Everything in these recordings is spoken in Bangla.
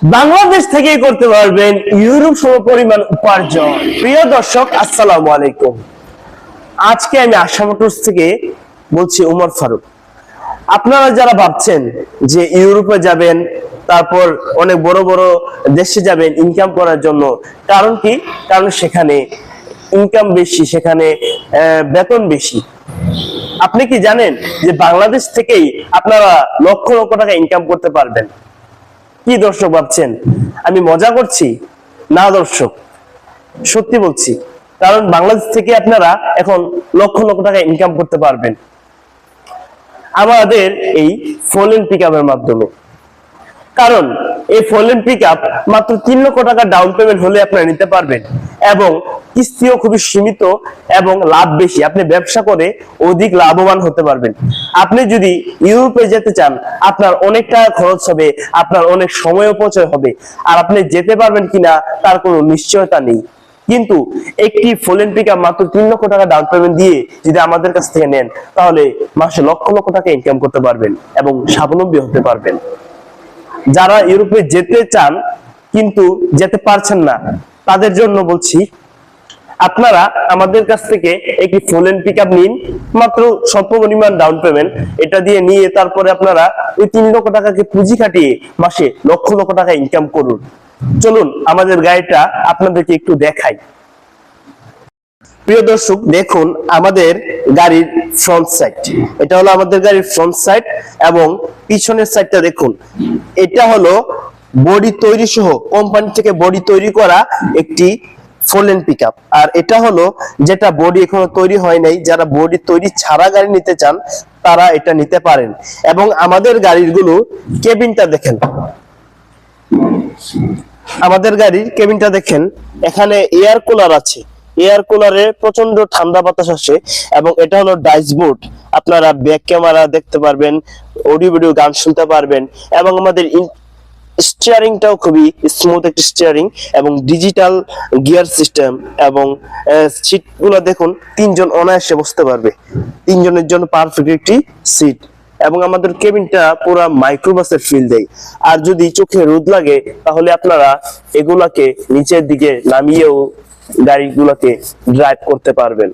বাংলাদেশ থেকে করতে পারবেন ইউরোপ সমপরিমাণ উপার্জন। প্রিয় দর্শক, আসসালামু আলাইকুম। আজকে আমি আশা মোটরস থেকে বলছি, ওমর ফারুক। আপনারা যারা ভাবছেন যে ইউরোপে যাবেন, তারপর অনেক বড় বড় দেশে যাবেন ইনকাম করার জন্য, কারণ কি? কারণ সেখানে ইনকাম বেশি, সেখানে বেতন বেশি। আপনি কি জানেন যে বাংলাদেশ থেকেই আপনারা লক্ষ লক্ষ টাকা ইনকাম করতে পারবেন? কি দর্শক ভাবছেন আমি মজা করছি? না দর্শক, সত্যি বলছি। কারণ বাংলাদেশ থেকে আপনারা এখন লক্ষ লক্ষ টাকা ইনকাম করতে পারবেন আমাদের এই ফোলেন পিকআপের মাধ্যমে। কারণ এই ফোলেন পিকআপ মাত্র 3 লক্ষ টাকা ডাউন পেমেন্ট হলে আপনারা নিতে পারবেন, এবং কিস্তিও খুবই সীমিত এবং লাভ বেশি। আপনি ব্যবসা করে অধিক লাভবান হতে পারবেন। আপনি যদি ইউরোপে যেতে চান, আপনার অনেক টাকা খরচ হবে, আপনার অনেক সময় অপচয় হবে, আর আপনি যেতে পারবেন কিনা তার কোনো নিশ্চয়তা নেই। কিন্তু একটি ফোলেন পিকআপ মাত্র 3 লক্ষ টাকা ডাউন পেমেন্ট দিয়ে যদি আমাদের কাছ থেকে নেন, তাহলে মাসে লক্ষ লক্ষ টাকা ইনকাম করতে পারবেন এবং স্বাবলম্বী হতে পারবেন। যারা ইউরোপে যেতে চান কিন্তু যেতে পারছেন না, তাদের জন্য বলছি, আপনারা আমাদের কাছ থেকে একটি ফোলেন পিকআপ নিন, মাত্র স্বল্প পরিমাণ ডাউন পেমেন্ট। এটা দিয়ে নিয়ে তারপরে আপনারা ওই 3 লক্ষ টাকাকে পুঁজি খাটিয়ে মাসে লক্ষ লক্ষ টাকা ইনকাম করুন। চলুন আমাদের গাড়িটা আপনাদেরকে একটু দেখাই। প্রিয় দর্শক, দেখুন আমাদের গাড়ির ফ্রন্ট সাইড। এটা হলো আমাদের গাড়ির ফ্রন্ট সাইড, এবং পিছনের সাইডটা দেখুন। এটা হলো বডি তৈরি সহ কোম্পানি থেকে বডি তৈরি করা একটি ফোলেন পিকআপ। আর এটা হলো যেটা বডি এখনো তৈরি হয় নাই। যারা বডি তৈরি ছাড়া গাড়ি নিতে চান তারা এটা নিতে পারেন। এবং আমাদের গাড়িগুলো কেবিনটা দেখেন, আমাদের গাড়ির কেবিনটা দেখেন। এখানে এয়ার কুলার আছে, এয়ার কুলারে প্রচন্ড ঠান্ডা বাতাস আসে। এবং এটা হলো ড্যাশবোর্ড, আপনারা ব্যাক ক্যামেরা দেখতে পারবেন, অডিও ভিডিও গান শুনতে পারবেন। এবং আমাদের স্টিয়ারিংটাও খুবই স্মুথ একটি স্টিয়ারিং, এবং ডিজিটাল গিয়ার সিস্টেম। এবং সিটগুলো দেখুন, 3 জন অনায়াসে বসতে পারবে। 3 জনের জন্য পারফেক্ট একটি সিট। এবং আমাদের কেবিনটা পুরো মাইক্রোবাসের ফিল দেয়। আর যদি চোখে রোদ লাগে, তাহলে আপনারা এগুলাকে নিচের দিকে নামিয়েও গাড়িগুলোকে ড্রাইভ করতে পারবেন।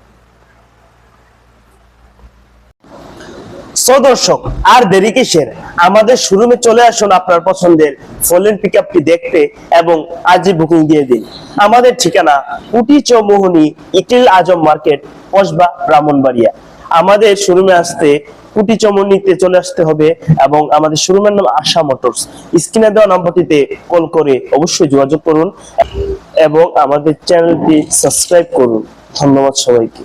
দর্শক, আর দেরি কিসের? আমাদের শোরুমে চলে আসুন আপনার পছন্দের ফোলেন পিকআপটি দেখতে, এবং আজই বুকিং দিয়ে দিন। আমাদের ঠিকানা কুটি চৌমোহনী, ইটিল আজম মার্কেট, কসবা, ব্রাহ্মণবাড়িয়া। আমাদের শোরুমে আসতে কুটি চৌমোহনীতে চলে আসতে হবে, এবং আমাদের শোরুমের নাম আশা মোটরস। স্ক্রিনে দেওয়া নম্বরটিতে কল করে অবশ্যই যোগাযোগ করুন, এবং আমাদের চ্যানেলটি সাবস্ক্রাইব করুন। ধন্যবাদ সবাইকে।